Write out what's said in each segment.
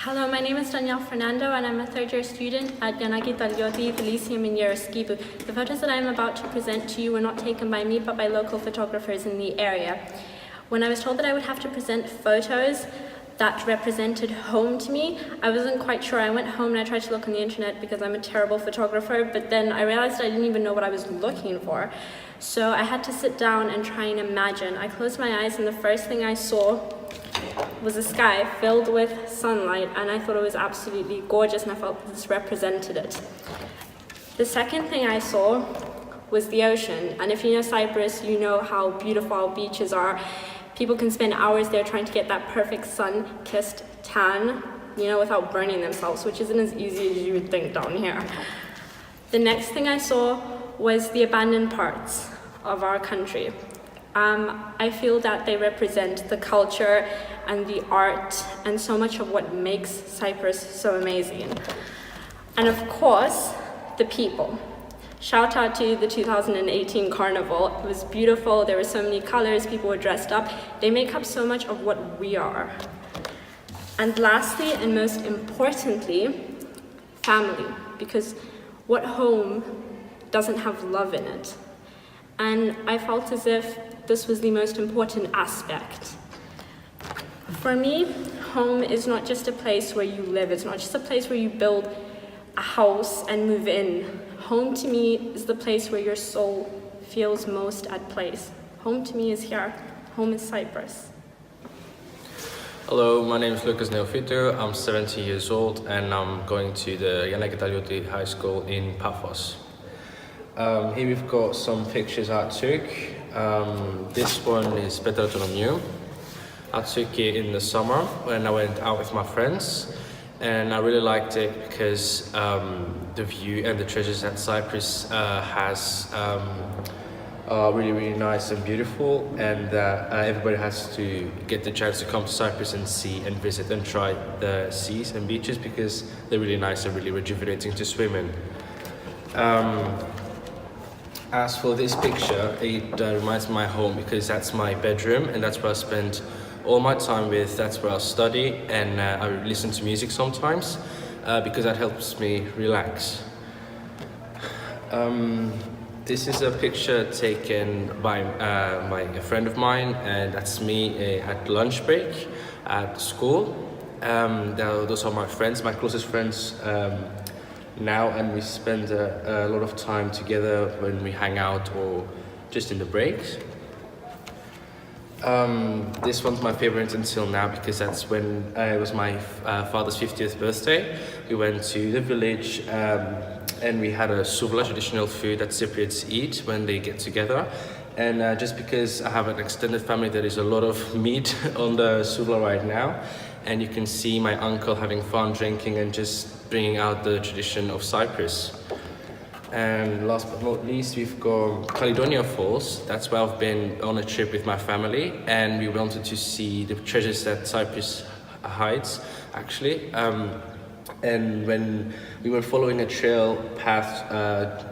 Hello, my name is Danielle Fernando and I'm a third-year student at Yanagi Taglioti, the Lyceum in Skibu. The photos that I am about to present to you were not taken by me but by local photographers in the area. When I was told that I would have to present photos that represented home to me, I wasn't quite sure. I went home and I tried to look on the internet because I'm a terrible photographer, but then I realized I didn't even know what I was looking for. So I had to sit down and try and imagine. I closed my eyes and the first thing I saw was a sky filled with sunlight, and I thought it was absolutely gorgeous and I felt this represented it. The second thing I saw was the ocean, and if you know Cyprus, you know how beautiful our beaches are. People can spend hours there trying to get that perfect sun-kissed tan, without burning themselves, which isn't as easy as you would think down here. The next thing I saw was the abandoned parts of our country. I feel that they represent the culture and the art and so much of what makes Cyprus so amazing. And of course, the people. Shout out to the 2018 Carnival. It was beautiful, there were so many colors, people were dressed up. They make up so much of what we are. And lastly, and most importantly, family. Because what home doesn't have love in it? And I felt as if this was the most important aspect. For me, home is not just a place where you live, it's not just a place where you build a house and move in. Home to me is the place where your soul feels most at place. Home to me is here. Home is Cyprus. Hello, my name is Lucas Neofito. I'm 17 years old and I'm going to the Yanagi Taglioti High School in Paphos. Here we've got some pictures I took. This one is Petratronomiou. I took it in the summer when I went out with my friends, and I really liked it because the view and the treasures that Cyprus has are really, really nice and beautiful, and everybody has to get the chance to come to Cyprus and see and visit and try the seas and beaches because they're really nice and really rejuvenating to swim in. As for this picture, it reminds me of my home because that's my bedroom and that's where I spend all my time with. That's where I study and I listen to music sometimes because that helps me relax. This is a picture taken by a friend of mine, and that's me at lunch break at school. Those are my friends, my closest friends now, and we spend a lot of time together when we hang out or just in the breaks. This one's my favorite until now because that's when it was my father's 50th birthday. We went to the village and we had a souvla, traditional food that Cypriots eat when they get together. And just because I have an extended family, there is a lot of meat on the souvla right now. And you can see my uncle having fun drinking and just bringing out the tradition of Cyprus. And last but not least, we've got Caledonia Falls. That's where I've been on a trip with my family, and we wanted to see the treasures that Cyprus hides, actually. And when we were following a trail path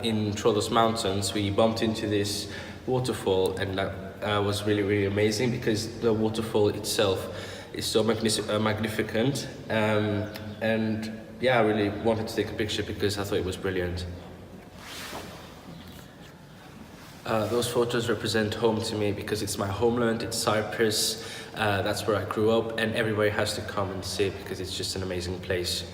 in Troodos Mountains, we bumped into this waterfall, and that was really, really amazing because the waterfall itself is so magnificent. And yeah, I really wanted to take a picture because I thought it was brilliant. Those photos represent home to me because it's my homeland, it's Cyprus, that's where I grew up, and everybody has to come and see it because it's just an amazing place.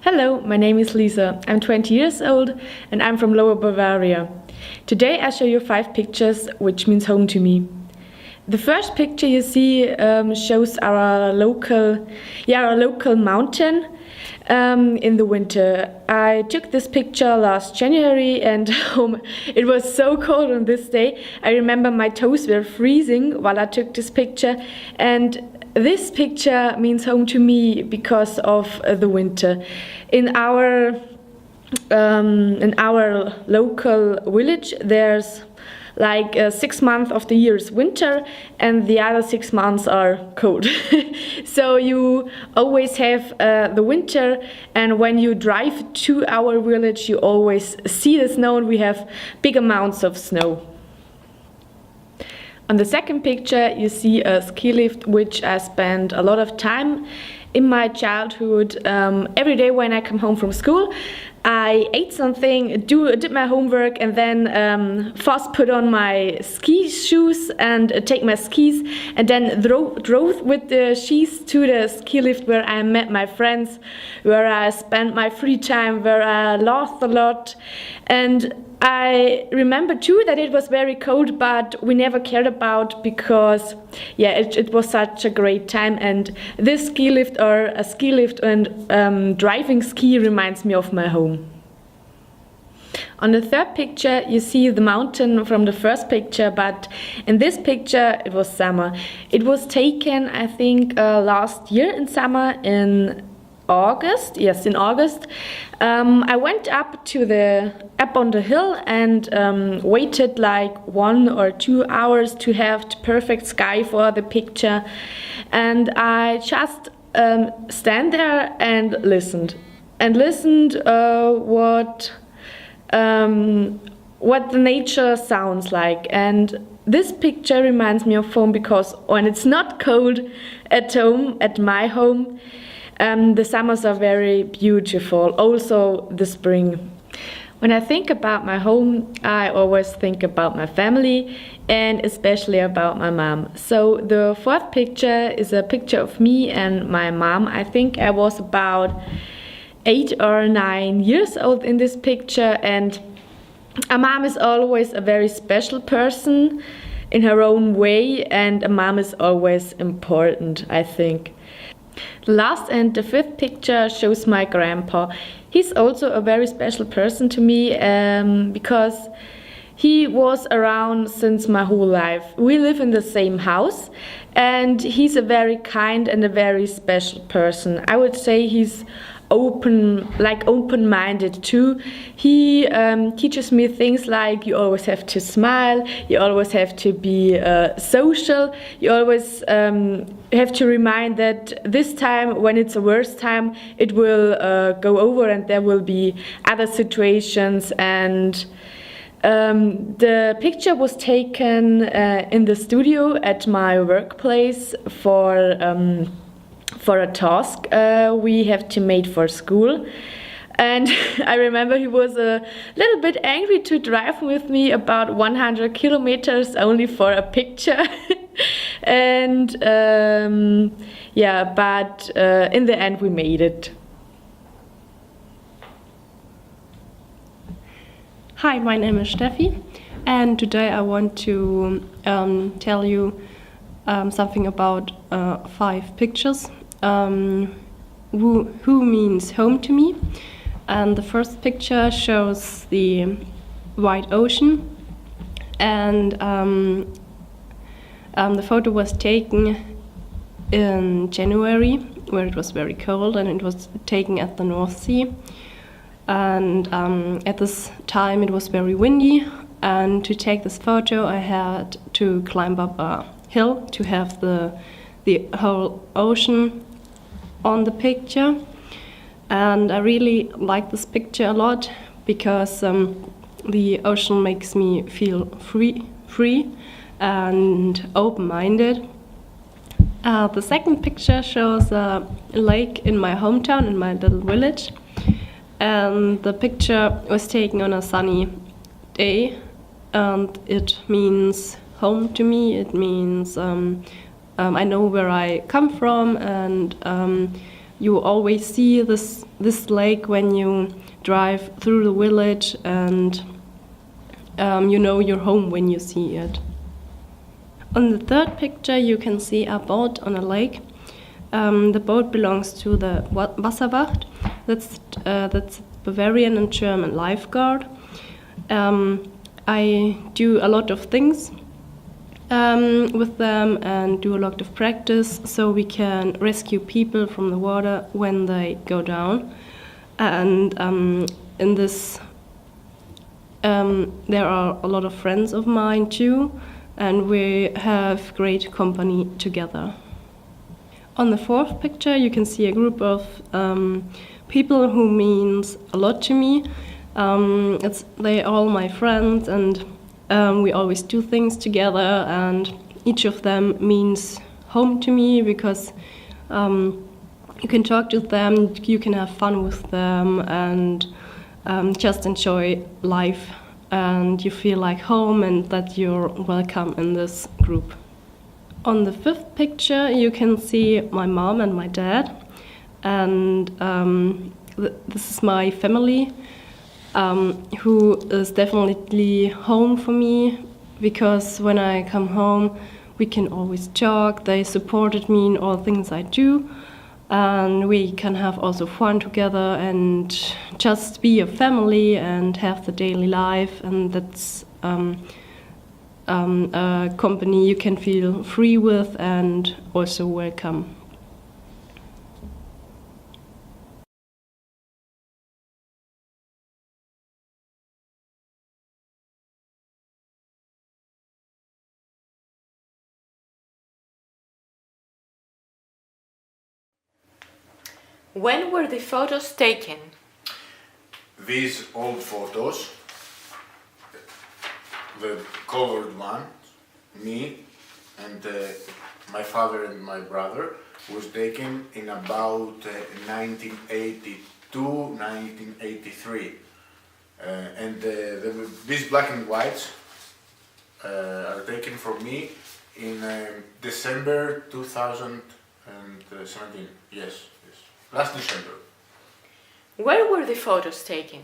Hello, my name is Lisa. I'm 20 years old and I'm from Lower Bavaria. Today I show you 5 pictures which means home to me. The first picture you see shows our local mountain in the winter. I took this picture last January and it was so cold on this day. I remember my toes were freezing while I took this picture, and this picture means home to me because of the winter. In our local village there's like 6 months of the year is winter and the other 6 months are cold. So you always have the winter, and when you drive to our village you always see the snow, and we have big amounts of snow. On the second picture you see a ski lift which I spent a lot of time in my childhood. Every day when I come home from school I ate something, did my homework, and then fast put on my ski shoes and take my skis, and then drove with the skis to the ski lift where I met my friends, where I spent my free time, where I laughed a lot. And I remember too that it was very cold, but we never cared about, because it was such a great time. And this ski lift, or a ski lift and driving ski, reminds me of my home. On the third picture you see the mountain from the first picture, but in this picture it was summer. It was taken, I think, last year in summer, in August. Yes, in August. I went up on the hill and waited like 1 or 2 hours to have the perfect sky for the picture, and I just stand there and listened what the nature sounds like. And this picture reminds me of home, because when it's not cold at home, at my home, the summers are very beautiful, also the spring. When I think about my home, I always think about my family, and especially about my mom. So the fourth picture is a picture of me and my mom. I think I was about 8 or 9 years old in this picture, and a mom is always a very special person in her own way, and a mom is always important, I think. The last and the fifth picture shows my grandpa. He's also a very special person to me, because he was around since my whole life. We live in the same house, and he's a very kind and a very special person. I would say he's open-minded too. He teaches me things like you always have to smile, you always have to be social, you always have to remind that this time, when it's a worst time, it will go over and there will be other situations. And the picture was taken in the studio at my workplace for a task we have to make for school. And I remember he was a little bit angry to drive with me about 100 kilometers only for a picture. And but in the end we made it. Hi, my name is Steffi, and today I want to tell you something about 5 pictures. Who means home to me. And the first picture shows the wide ocean, and the photo was taken in January, where it was very cold, and it was taken at the North Sea. And at this time it was very windy, and to take this photo I had to climb up a hill to have the whole ocean on the picture. And I really like this picture a lot, because the ocean makes me feel free and open-minded. The second picture shows a lake in my hometown, in my little village, and the picture was taken on a sunny day, and it means home to me. It means I know where I come from, and you always see this lake when you drive through the village, and you know your home when you see it. On the third picture you can see a boat on a lake. The boat belongs to the Wasserwacht. That's Bavarian and German lifeguard. I do a lot of things with them and do a lot of practice, so we can rescue people from the water when they go down. And in this There are a lot of friends of mine too, and we have great company together. On the fourth picture, you can see a group of people who means a lot to me. They all my friends, and we always do things together. And each of them means home to me because you can talk to them, you can have fun with them, and just enjoy life. And you feel like home, and that you're welcome in this group. On the fifth picture, you can see my mom and my dad, and this is my family, who is definitely home for me, because when I come home, we can always talk. They supported me in all things I do, and we can have also fun together and just be a family and have the daily life, and that's a company you can feel free with and also welcome. When were the photos taken? These old photos, the colored one, me and my father and my brother, was taken in about 1982, 1983. These black and whites are taken for me in December 2017. Yes, last December. Where were the photos taken?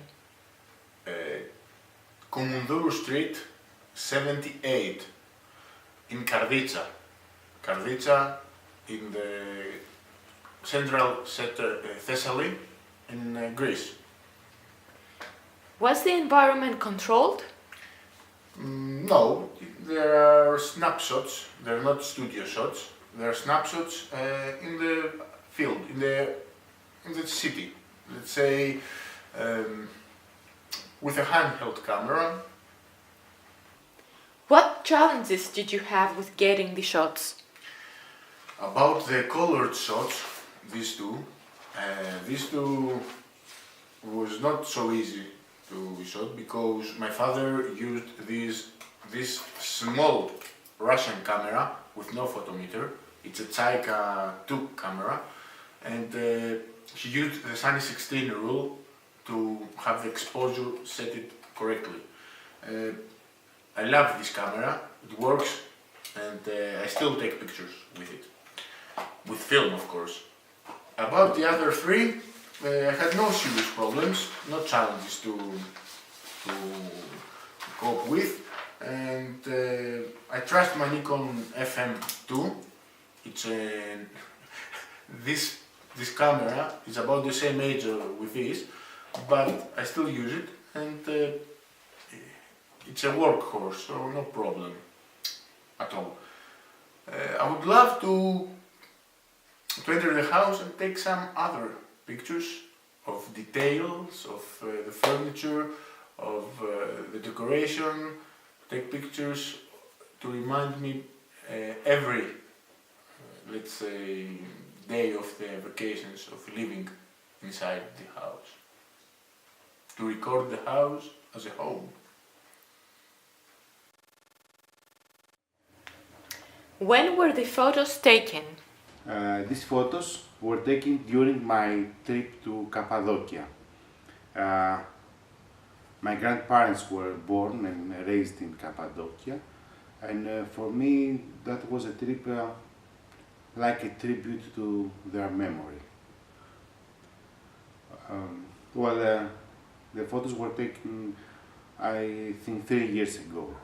Koumoudourou Street, 78, in Karditsa. Karditsa, in the central Thessaly, in Greece. Was the environment controlled? No, there are snapshots. They're not studio shots. There are snapshots in the field, in the city. Let's say with a handheld camera. What challenges did you have with getting the shots? About the colored shots, these two was not so easy to shot because my father used this small Russian camera with no photometer. It's a Tsaika 2 camera, and he used the Sunny 16 rule to have the exposure set it correctly. I love this camera, it works, and I still take pictures with it. With film, of course. About the other three, I had no serious problems, no challenges to cope with, and I trust my Nikon FM2. It's this camera is about the same age with this, but I still use it, and it's a workhorse, so no problem at all. I would love to enter the house and take some other pictures of details, of the furniture, of the decoration, take pictures to remind me every, let's say, day of the vacations of living inside the house. To record the house as a home. When were the photos taken? These photos were taken during my trip to Cappadocia. My grandparents were born and raised in Cappadocia, and for me that was a trip like a tribute to their memory. The photos were taken, I think, 3 years ago.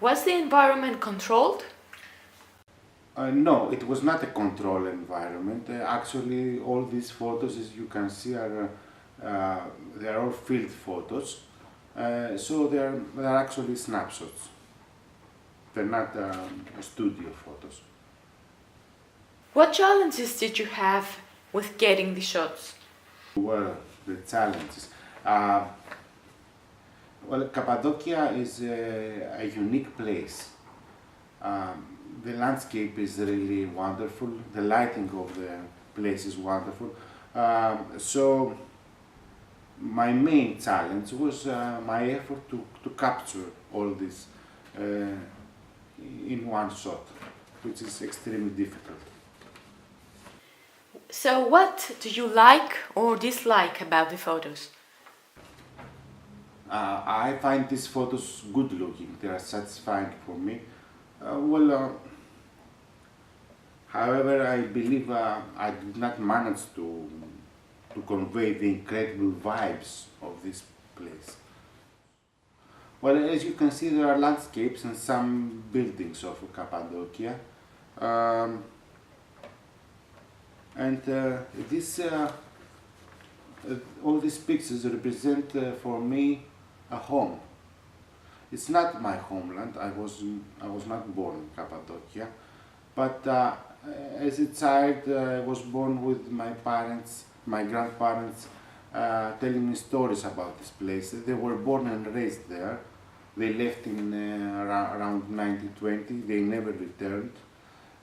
Was the environment controlled? No, it was not a controlled environment. Actually, all these photos, as you can see, they are all field photos. So they're actually snapshots. They're not studio photos. What challenges did you have with getting the shots? Well, the challenges. Well, Cappadocia is a unique place. The landscape is really wonderful. The lighting of the place is wonderful. So my main challenge was my effort to capture all this in one shot, which is extremely difficult. So, what do you like or dislike about the photos? I find these photos good looking. They are satisfying for me. However, I believe I did not manage to convey the incredible vibes of this place. Well, as you can see, there are landscapes and some buildings of Cappadocia. All these pictures represent for me a home. It's not my homeland. I was not born in Cappadocia, but as a child I was born with my parents, my grandparents, telling me stories about this place. They were born and raised there. They left in around 1920. They never returned,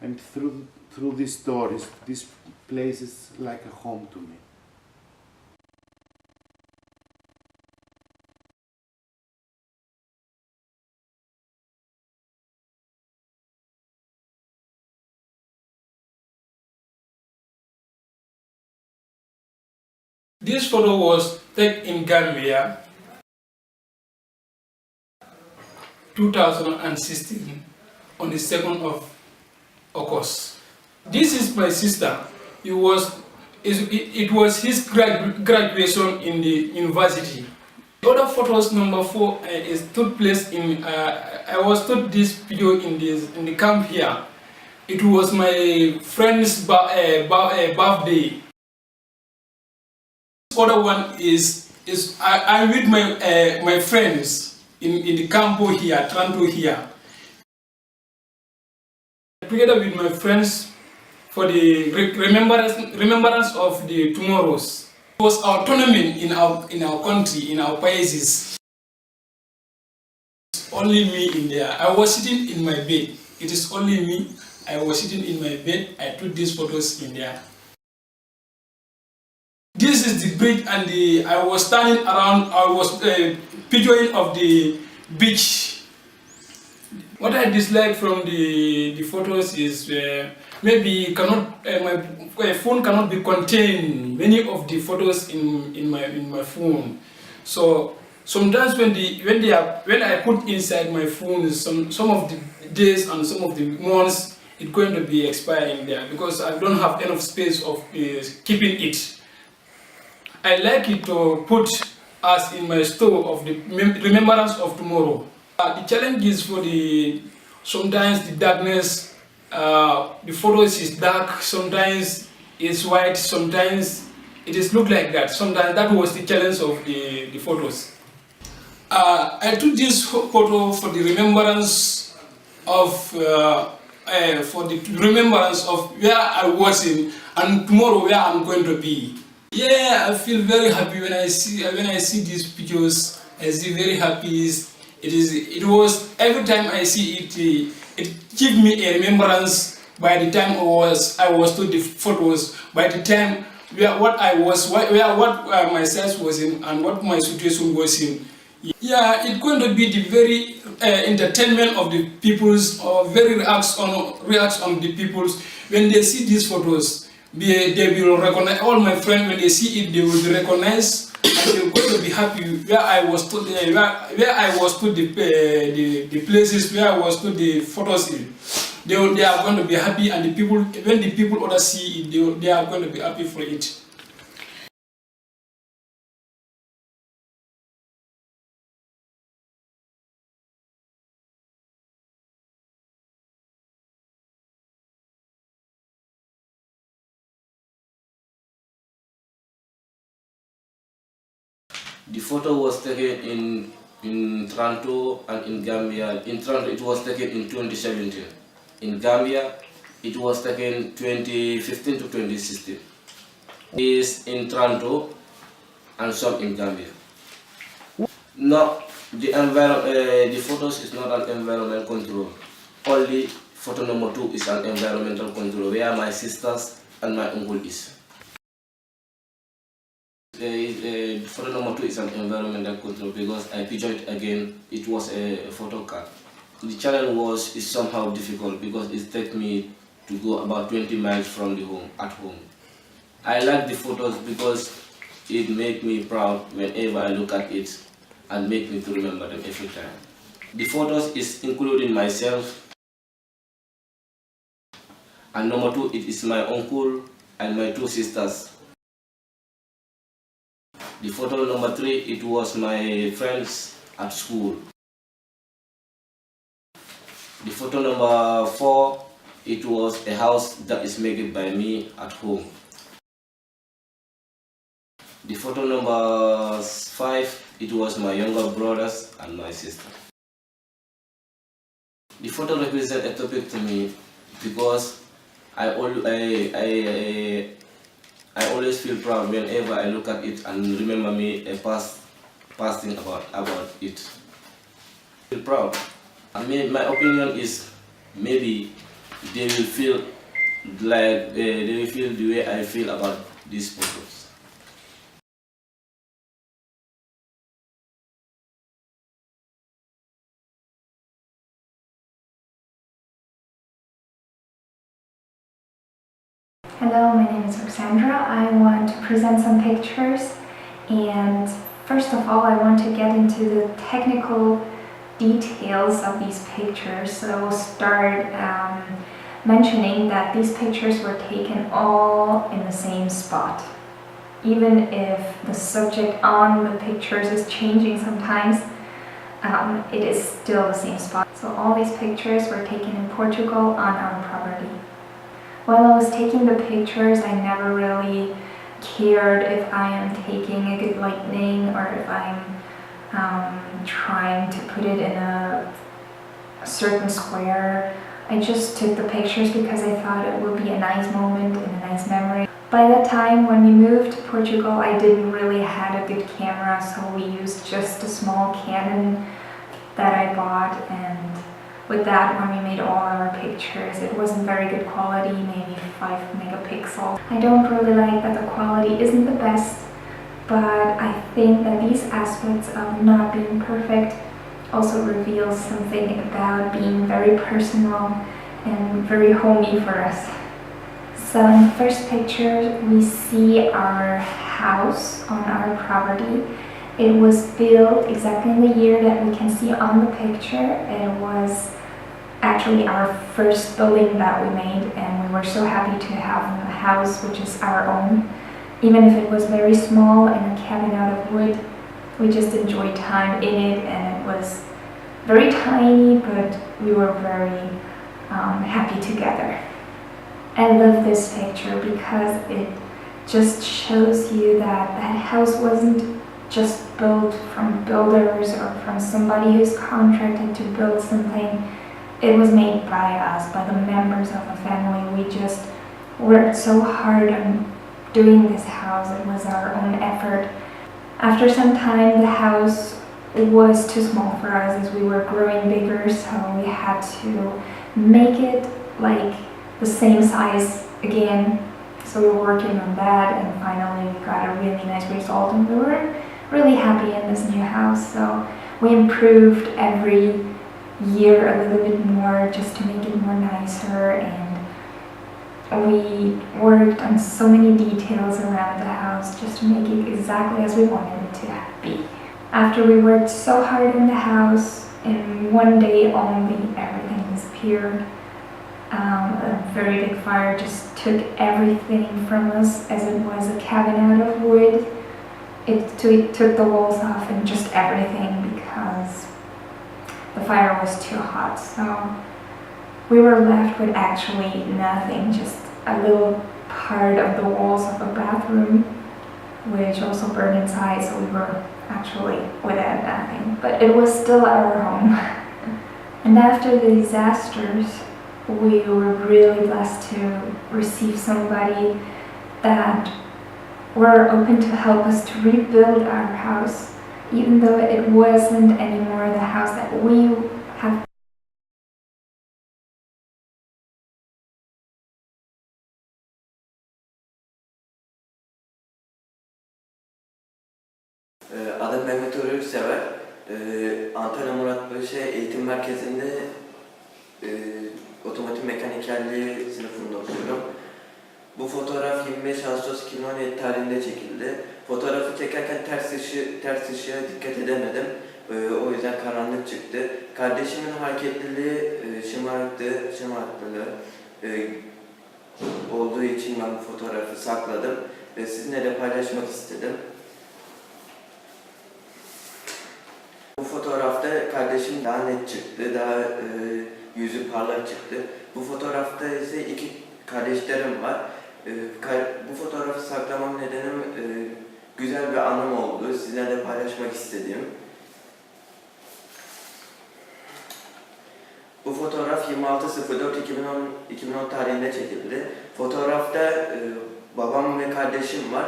and through these stories, this place is like a home to me. This photo was taken in Gambia 2016 on the 2nd of August. This is my sister. It was his graduation in the university. The other photos, number 4, took place in. I was took this video in the camp here. It was my friend's birthday. Other one is I'm with my friends in the campo here, Toronto here. Together with my friends for the remembrance of the tomorrows. It was our tournament in our country, in our países. Only me in there. I was sitting in my bed. It is only me. I was sitting in my bed. I took these photos in there. This is the bridge, and I was standing around. I was picturing of the beach. What I dislike from the photos is maybe my phone cannot be contain many of the photos in my phone. So sometimes when I put inside my phone some of the days and some of the months, it's going to be expiring there because I don't have enough space of keeping it. I like it to put us in my store of the remembrance of tomorrow. The challenge is for sometimes the darkness, the photos is dark, sometimes it's white, sometimes it is look like that. Sometimes that was the challenge of the photos. I took this photo for the remembrance of where I was in and tomorrow where I'm going to be. Yeah, I feel very happy when I see these pictures. I see very happy. It was every time I see it, it gives me a remembrance. By the time I was to the photos, by the time what my size was in and what my situation was in. Yeah, it's going to be the very entertainment of the peoples, or very reacts on the peoples when they see these photos. They will recognize, all my friends, when they see it, they will be recognized and they're going to be happy where I was to the places where I was to the photos in. They are going to be happy, and when the people others see it, they are going to be happy for it. The photo was taken in Toronto and in Gambia. In Toronto, it was taken in 2017. In Gambia, it was taken 2015 to 2016. Is in Toronto, and some in Gambia. No, the photos is not an environment control. Only photo number 2 is an environmental control, where my sisters and my uncle is. Photo number 2 is an environmental control because I pictured it again. It was a photo card. The challenge is somehow difficult because it takes me to go about 20 miles from the home at home. I like the photos because it made me proud whenever I look at it and make me to remember them every time. The photos is including myself, and number 2 it is my uncle and my 2 sisters. The photo number 3 it was my friends at school. The photo number 4 it was a house that is made by me at home. The photo number 5 it was my younger brothers and my sister. The photo represents a topic to me because I always feel proud whenever I look at it and remember me a past thing about it. I feel proud. My opinion is maybe they will feel like they will feel the way I feel about these photos. Hello, my name is Alexandra. I want to present some pictures, and first of all I want to get into the technical details of these pictures. So I will start mentioning that these pictures were taken all in the same spot. Even if the subject on the pictures is changing sometimes, it is still the same spot. So all these pictures were taken in Portugal on our property. While I was taking the pictures, I never really cared if I am taking a good lighting or if I'm trying to put it in a certain square. I just took the pictures because I thought it would be a nice moment and a nice memory. By the time when we moved to Portugal, I didn't really have a good camera, so we used just a small Canon that I bought, and with that, when we made all our pictures, it wasn't very good quality, maybe 5 megapixels. I don't really like that the quality isn't the best, but I think that these aspects of not being perfect also reveals something about being very personal and very homey for us. So in the first picture, we see our house on our property. It was built exactly in the year that we can see on the picture. It was actually our first building that we made, and we were so happy to have a house which is our own. Even if it was very small and a cabin out of wood, we just enjoyed time in it, and it was very tiny, but we were very happy together. I love this picture because it just shows you that that house wasn't just built from builders or from somebody who's contracted to build something. It was made by us, by the members of the family. We just worked so hard on doing this house. It was our own effort. After some time, the house was too small for us as we were growing bigger, so we had to make it like the same size again. So we were working on that, and finally we got a really nice result, and we were really happy in this new house. So we improved every year a little bit more just to make it more nicer, and we worked on so many details around the house just to make it exactly as we wanted it to be. After we worked so hard in the house, in one day only everything disappeared. A very big fire just took everything from us, as it was a cabin out of wood. It took the walls off and just everything because the fire was too hot. So we were left with actually nothing, just a little part of the walls of a bathroom, which also burned inside, so we were actually without nothing. But it was still our home. And after the disasters, we were really blessed to receive somebody that were open to help us to rebuild our house, even though it wasn't anymore the house that we have. Adım Mehmet Uğur Sever. Antalya Muratpaşa Eğitim Merkezi'nde otomotiv mekanikerliği sınıfında okuyorum. Bu fotoğraf 25 Ağustos 2017 tarihinde çekildi. Fotoğrafı çekerken ters ışığa dikkat edemedim. O yüzden karanlık çıktı. Kardeşimin hareketliliği, şımarıklığı olduğu için ben bu fotoğrafı sakladım ve sizinle de paylaşmak istedim. Bu fotoğrafta kardeşim daha net çıktı, daha yüzü parlak çıktı. Bu fotoğrafta ise iki kardeşlerim var. Bu fotoğrafı saklamam nedenim güzel bir anım oldu. Sizinle de paylaşmak istedim. Bu fotoğraf 26.04.2010 tarihinde çekildi. Fotoğrafta babam ve kardeşim var.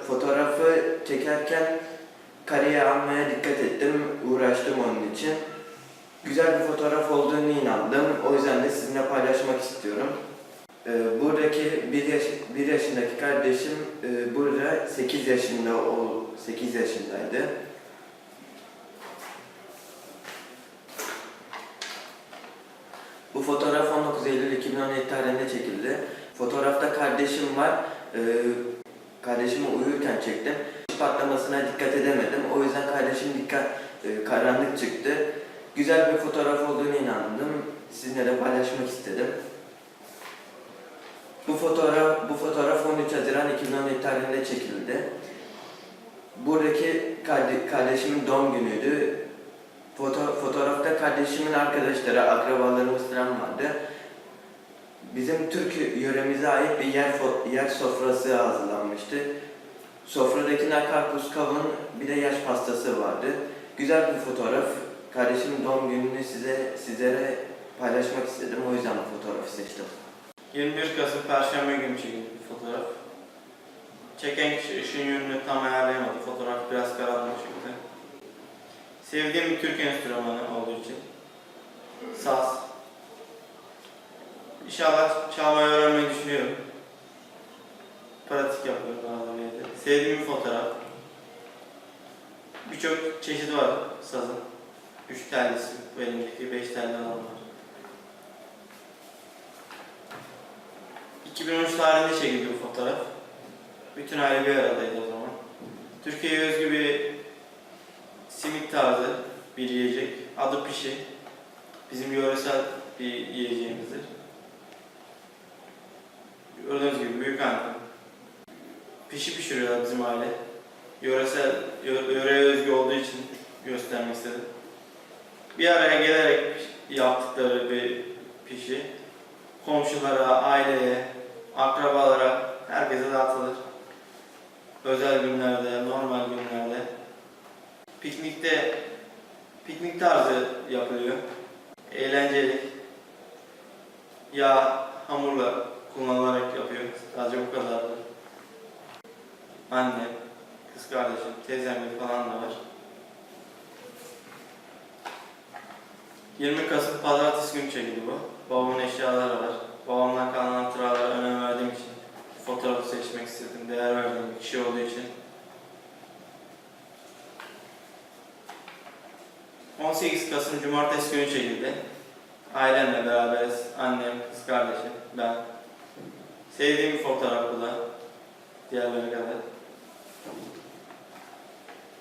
Fotoğrafı çekerken kareyi almaya dikkat ettim, uğraştım onun için. Güzel bir fotoğraf olduğunu inandım. O yüzden de sizinle paylaşmak istiyorum. Buradaki 1 yaşındaki kardeşim burada 8 yaşındaydı. Bu fotoğraf 19 Eylül 2017 tarihinde çekildi. Fotoğrafta kardeşim var. Kardeşimi uyurken çektim. Patlamasına dikkat edemedim. O yüzden kardeşim karanlık çıktı. Güzel bir fotoğraf olduğunu inandım. Sizinle de paylaşmak istedim. Bu fotoğraf 13 Haziran 2017 tarihinde çekildi. Buradaki kardeşimin doğum günüydü. Fotoğrafta kardeşimin arkadaşları, akrabalarımız falan vardı. Bizim Türk yöremize ait bir yer sofrası hazırlanmıştı. Sofradaki karpuz, kavun, bir de yaş pastası vardı. Güzel bir fotoğraf. Kardeşimin doğum gününü sizlere paylaşmak istedim. O yüzden bu fotoğrafı seçtim. 21 Kasım Perşembe günü çekildi bir fotoğraf. Çeken kişi ışığın yönünü tam ayarlayamadı. Fotoğraf biraz karanlık çıktı. Sevdiğim bir Türk enstrümanı olduğu için saz. İnşallah çalmayı öğrenmeyi düşünüyorum. Pratik yapıyorum bazen evde. Sevdiğim bir fotoğraf. Birçok çeşidi var sazın. 3 tellisi, bu elimdeki 5 telli olan var. 2013 tarihinde çekildi bu fotoğraf. Bütün aile bir aradaydı o zaman. Türkiye'ye özgü bir simit tarzı bir yiyecek. Adı pişi. Bizim yöresel bir yiyeceğimizdir. Gördüğünüz gibi büyük anne. Pişi pişiriyorlar bizim aile. Yöreye özgü olduğu için göstermek istedim. Bir araya gelerek yaptıkları bir pişi. Komşulara, aileye, akrabalara, herkese dağıtılır. Özel günlerde, normal günlerde. Piknik tarzı yapılıyor. Eğlenceli. Yağ, hamurla kullanılarak yapıyor. Sadece bu kadardır. Annem, kız kardeşim, teyzemler falan da var. 20 Kasım Pazartesi günü çekildi bu. Babamın eşyaları var. Babamdan kalan hatıralara önem verdiğim için fotoğrafı seçmek istedim. Değer verdiğim bir kişi olduğu için. 18 Kasım Cumartesi günü çekildi. Ailemle beraberiz. Annem, kız kardeşim, ben. Sevdiğim bir fotoğraf bu da. Diğerleri kadar.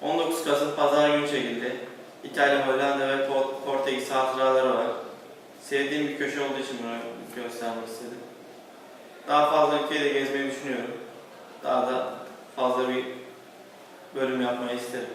19 Kasım Pazar günü çekildi. İtalya, Hollanda ve Portekiz hatıraları var. Sevdiğim bir köşe olduğu için bunu göstermek istedim. Daha fazla ülkeyi de gezmeyi düşünüyorum. Daha da fazla bir bölüm yapmayı isterim.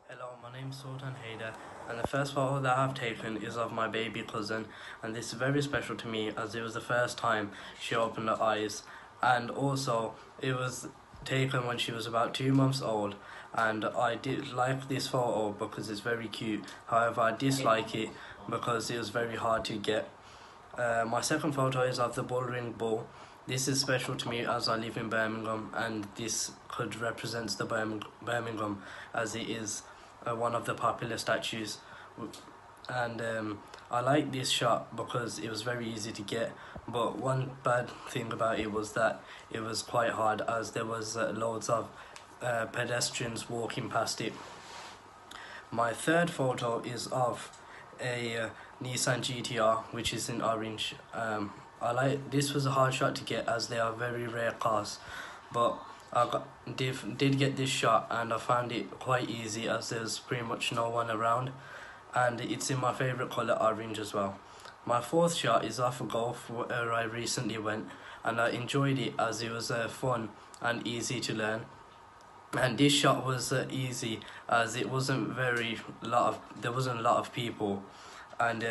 Hello, my name is Sultan Hader, and the first photo that I have taken is of my baby cousin, and this is very special to me as it was the first time she opened her eyes, and also it was taken when she was about 2 months old, and I did like this photo because it's very cute. However, I dislike it because it was very hard to get. My second photo is of the Bullring Bull. This is special to me as I live in Birmingham, and this could represent the Birmingham as it is one of the popular statues. And I like this shot because it was very easy to get, but one bad thing about it was that it was quite hard as there was loads of pedestrians walking past it. My third photo is of a Nissan GTR, which is in orange. This was a hard shot to get as they are very rare cars, but did get this shot and I found it quite easy as there's pretty much no one around, and it's in my favourite colour, orange, as well. My fourth shot is off a golf where I recently went, and I enjoyed it as it was fun and easy to learn. And this shot was easy as it wasn't there wasn't a lot of people, and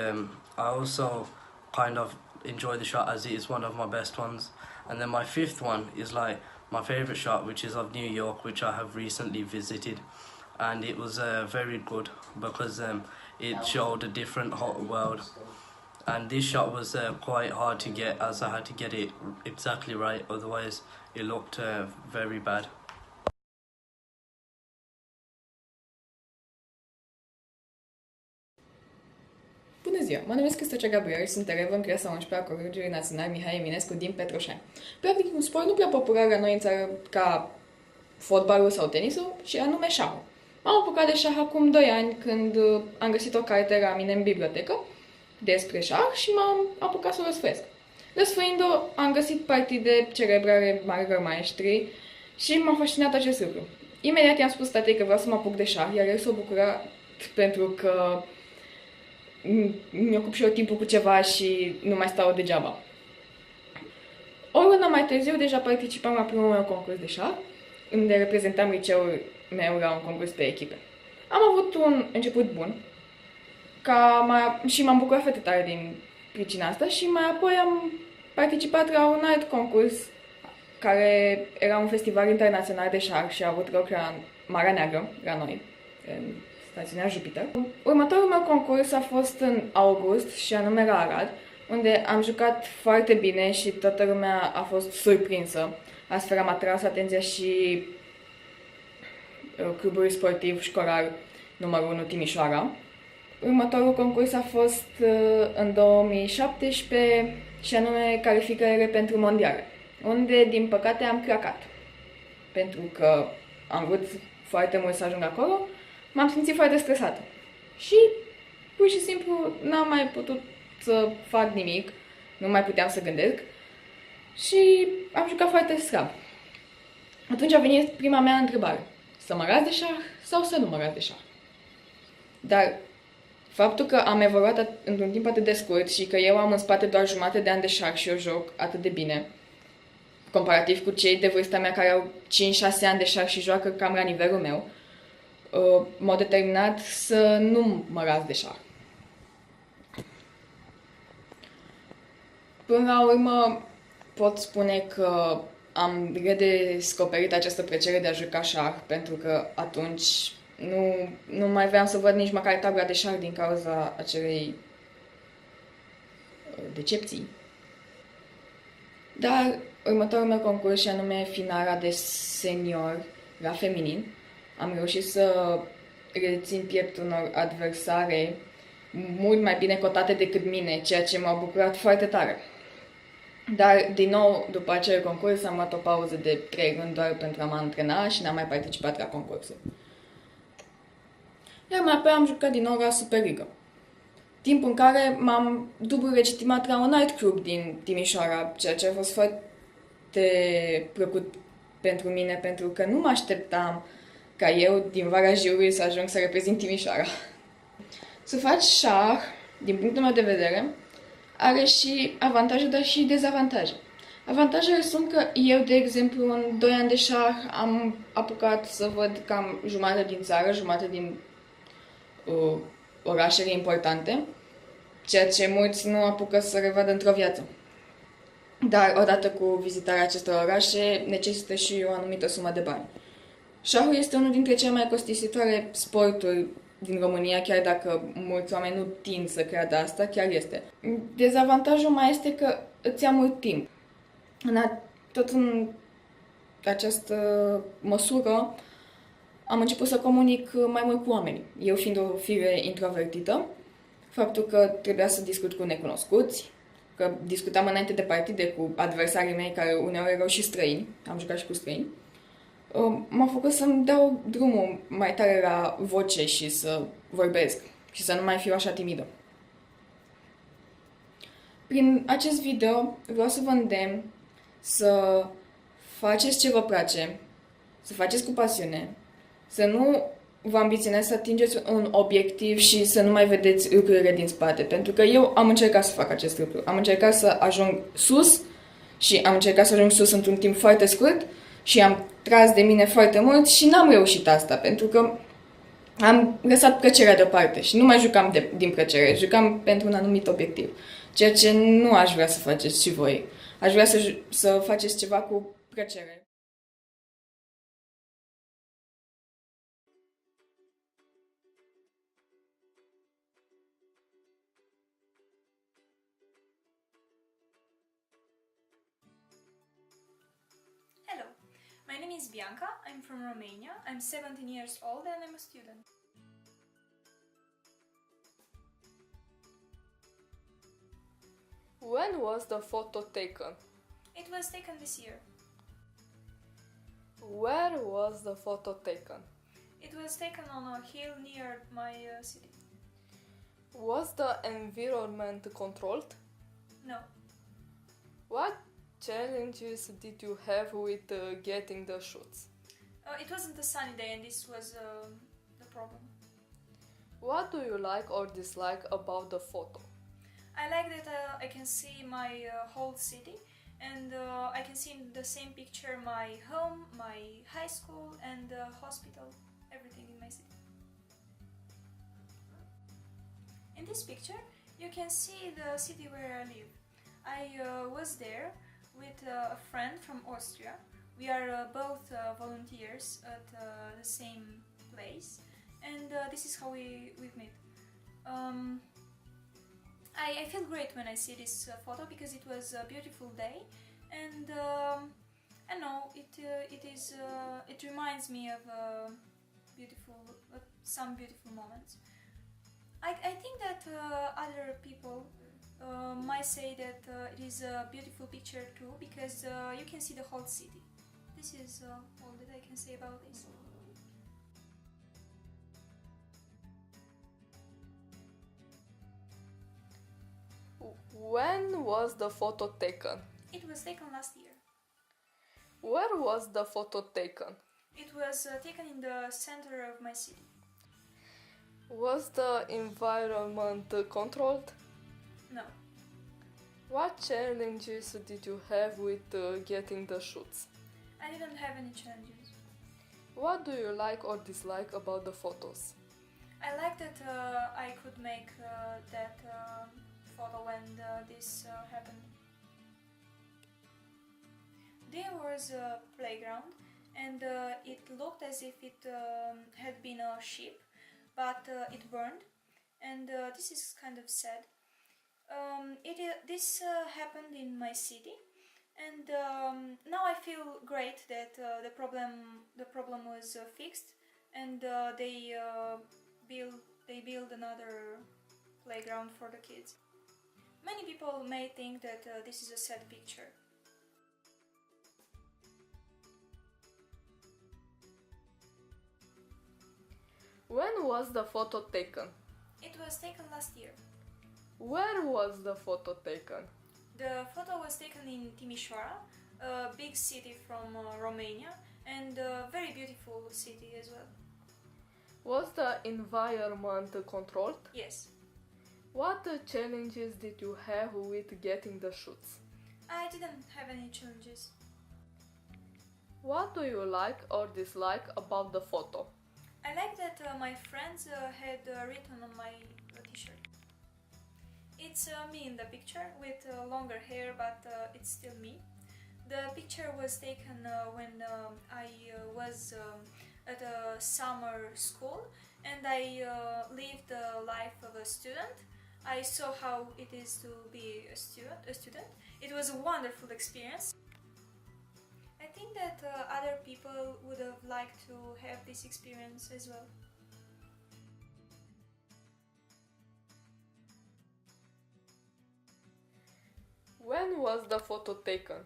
I also kind of enjoy the shot as it is one of my best ones. And then my fifth one is like my favourite shot, which is of New York, which I have recently visited, and it was very good because it showed a different whole world. And this shot was quite hard to get as I had to get it exactly right, otherwise it looked very bad. Bună ziua! Mă numesc Cristina Gabriel și sunt elevă în clasa 11 a Colegiului Național Mihai Eminescu din Petroșani. Practic, un sport nu prea popular la noi în țară ca fotbalul sau tenisul, și anume șahul. M-am apucat de șah acum 2 ani când am găsit o carte la mine în bibliotecă despre șah și m-am apucat să o răsfăiesc. Răsfăind-o, am găsit partide celebre ale marilor maestri și m-a fascinat acest lucru. Imediat i-am spus tatei că vreau să mă apuc de șah, iar el s-a bucurat pentru că mi-ocup și eu timpul cu ceva și nu mai stau degeaba. O lună mai târziu deja participam la primul meu concurs de șah, unde reprezentam liceul meu la un concurs pe echipe. Am avut un început bun și m-am bucurat foarte tare din pricina asta și mai apoi am participat la un alt concurs care era un festival internațional de șah și a avut loc la Marea Neagră, la noi, în stațiunea Jupiter. Următorul meu concurs a fost în august și anume la Arad, unde am jucat foarte bine și toată lumea a fost surprinsă. Astfel am atras atenția și clubului sportiv școlar numărul 1 Timișoara. Următorul concurs a fost în 2017 și anume calificările pentru mondiale, unde din păcate am cracat. Pentru că am vrut foarte mult să ajung acolo, m-am simțit foarte stresată. Și pur și simplu n-am mai putut să fac nimic, nu mai puteam să gândesc și am jucat foarte slab. Atunci a venit prima mea întrebare: să mă las de șah sau să nu mă las de șah? Dar faptul că am evoluat într-un timp atât de scurt și că eu am în spate doar jumate de ani de șah și eu joc atât de bine, comparativ cu cei de vârsta mea care au 5-6 ani de șah și joacă cam la nivelul meu, m-au determinat să nu mă las de șah. Până la urmă, pot spune că am redescoperit această plăcere de a juca șah, pentru că atunci nu mai vreau să văd nici măcar tabla de șah din cauza acelei decepții. Dar următorul meu concurs, și anume finala de senior la feminin, am reușit să rețin pieptul unor adversare mult mai bine cotate decât mine, ceea ce m-a bucurat foarte tare. Dar, din nou, după acel concurs, am luat o pauză de 3 luni doar pentru a mă antrena și n-am mai participat la concursuri. Iar mai apoi am jucat din nou la Superliga. Timp în care m-am dublu legitimat la un alt club din Timișoara, ceea ce a fost foarte plăcut pentru mine, pentru că nu mă așteptam ca eu, din Valea Jiului, să ajung să reprezint Timișoara. Să faci șah, din punctul meu de vedere, are și avantaje, dar și dezavantaje. Avantajele sunt că eu, de exemplu, în 2 ani de șah am apucat să văd cam jumătate din țară, jumătate din orașele importante, ceea ce mulți nu apucă să revadă într-o viață. dar odată cu vizitarea acestor orașe necesită și o anumită sumă de bani. Șahul este unul dintre cele mai costisitoare sporturi din România, chiar dacă mulți oameni nu tind să creadă asta, chiar este. Dezavantajul mai este că îți ia mult timp. Tot în această măsură am început să comunic mai mult cu oamenii. Eu fiind o fire introvertită, faptul că trebuia să discut cu necunoscuți, că discutam înainte de partide cu adversarii mei care uneori erau și străini, am jucat și cu străini, m-a făcut să-mi dau drumul mai tare la voce și să vorbesc și să nu mai fiu așa timidă. Prin acest video vreau să vă îndemn să faceți ce vă place, să faceți cu pasiune, să nu vă ambiționați să atingeți un obiectiv și să nu mai vedeți lucrurile din spate. Pentru că eu am încercat să fac acest lucru. Am încercat să ajung sus și am încercat să ajung sus într-un timp foarte scurt și am tras de mine foarte mult și n-am reușit asta, pentru că am lăsat plăcerea deoparte și nu mai jucam din plăcere, jucam pentru un anumit obiectiv. Ceea ce nu aș vrea să faceți și voi. Aș vrea să faceți ceva cu plăcere. Hello, my name is Bianca, I'm from Romania, I'm 17 years old and I'm a student. When was the photo taken? It was taken this year. Where was the photo taken? It was taken on a hill near my city. Was the environment controlled? No. What challenges did you have with getting the shots? It wasn't a sunny day and this was the problem. What do you like or dislike about the photo? I like that I can see my whole city and I can see in the same picture my home, my high school and hospital, everything in my city. In this picture you can see the city where I live. I was there with a friend from Austria. We are both volunteers at the same place and this is how we've met. I feel great when I see this photo because it was a beautiful day and I know it reminds me of some beautiful moments. I think that other people might say that it is a beautiful picture too because you can see the whole city. This is all that I can say about this. When was the photo taken? It was taken last year. Where was the photo taken? It was taken in the center of my city. Was the environment controlled? No. What challenges did you have with getting the shots? I didn't have any challenges. What do you like or dislike about the photos? I like that I could make that photo when this happened. There was a playground and it looked as if it had been a ship, but it burned and this is kind of sad. This happened in my city and now I feel great that the problem was fixed and they build another playground for the kids. Many people may think that this is a sad picture. When was the photo taken? It was taken last year. Where was the photo taken? The photo was taken in Timișoara, a big city from Romania and a very beautiful city as well. Was the environment controlled? Yes. What challenges did you have with getting the shots? I didn't have any challenges. What do you like or dislike about the photo? I like that my friends had written on my t-shirt. It's me in the picture with longer hair, but it's still me. The picture was taken when I was at a summer school and I lived the life of a student. I saw how it is to be a student. It was a wonderful experience. I think that other people would have liked to have this experience as well. When was the photo taken?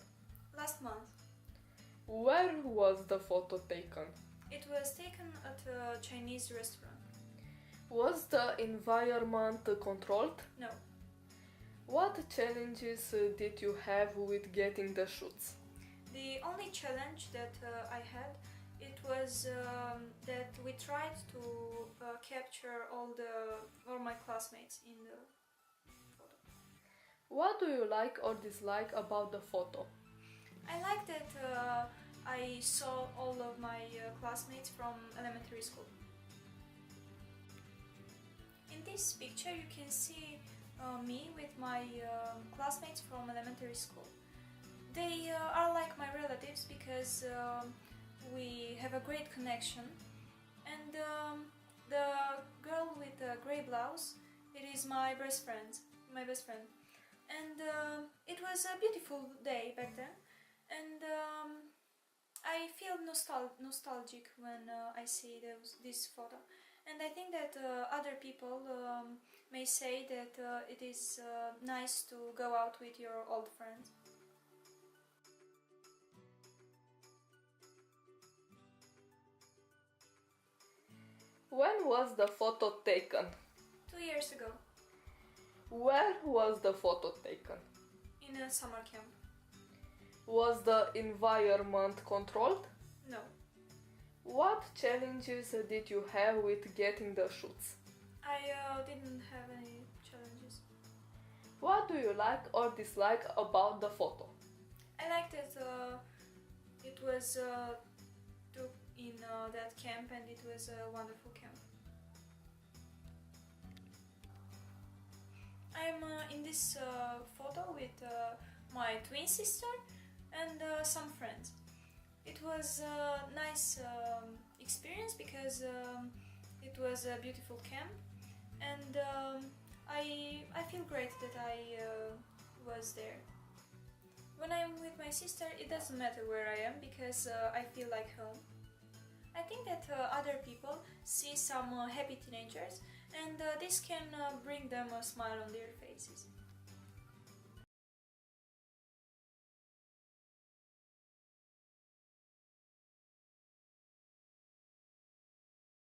Last month. Where was the photo taken? It was taken at a Chinese restaurant. Was the environment controlled? No. What challenges did you have with getting the shoots? The only challenge that I had, it was that we tried to capture all my classmates in the photo. What do you like or dislike about the photo? I like that I saw all of my classmates from elementary school. In this picture you can see me with my classmates from elementary school. They are like my relatives because we have a great connection, and the girl with the grey blouse, it is my best friend. And it was a beautiful day back then, and I feel nostalgic when I see this photo. And I think that other people may say that it is nice to go out with your old friends. When was the photo taken? 2 years ago. Where was the photo taken? In a summer camp. Was the environment controlled? No. What challenges did you have with getting the shoots? I didn't have any challenges. What do you like or dislike about the photo? I liked that it was took in that camp, and it was a wonderful camp. I'm in this photo with my twin sister and some friends. It was a nice experience because it was a beautiful camp, and I feel great that I was there. When I'm with my sister, it doesn't matter where I am because I feel like home. I think that other people see some happy teenagers, and this can bring them a smile on their faces.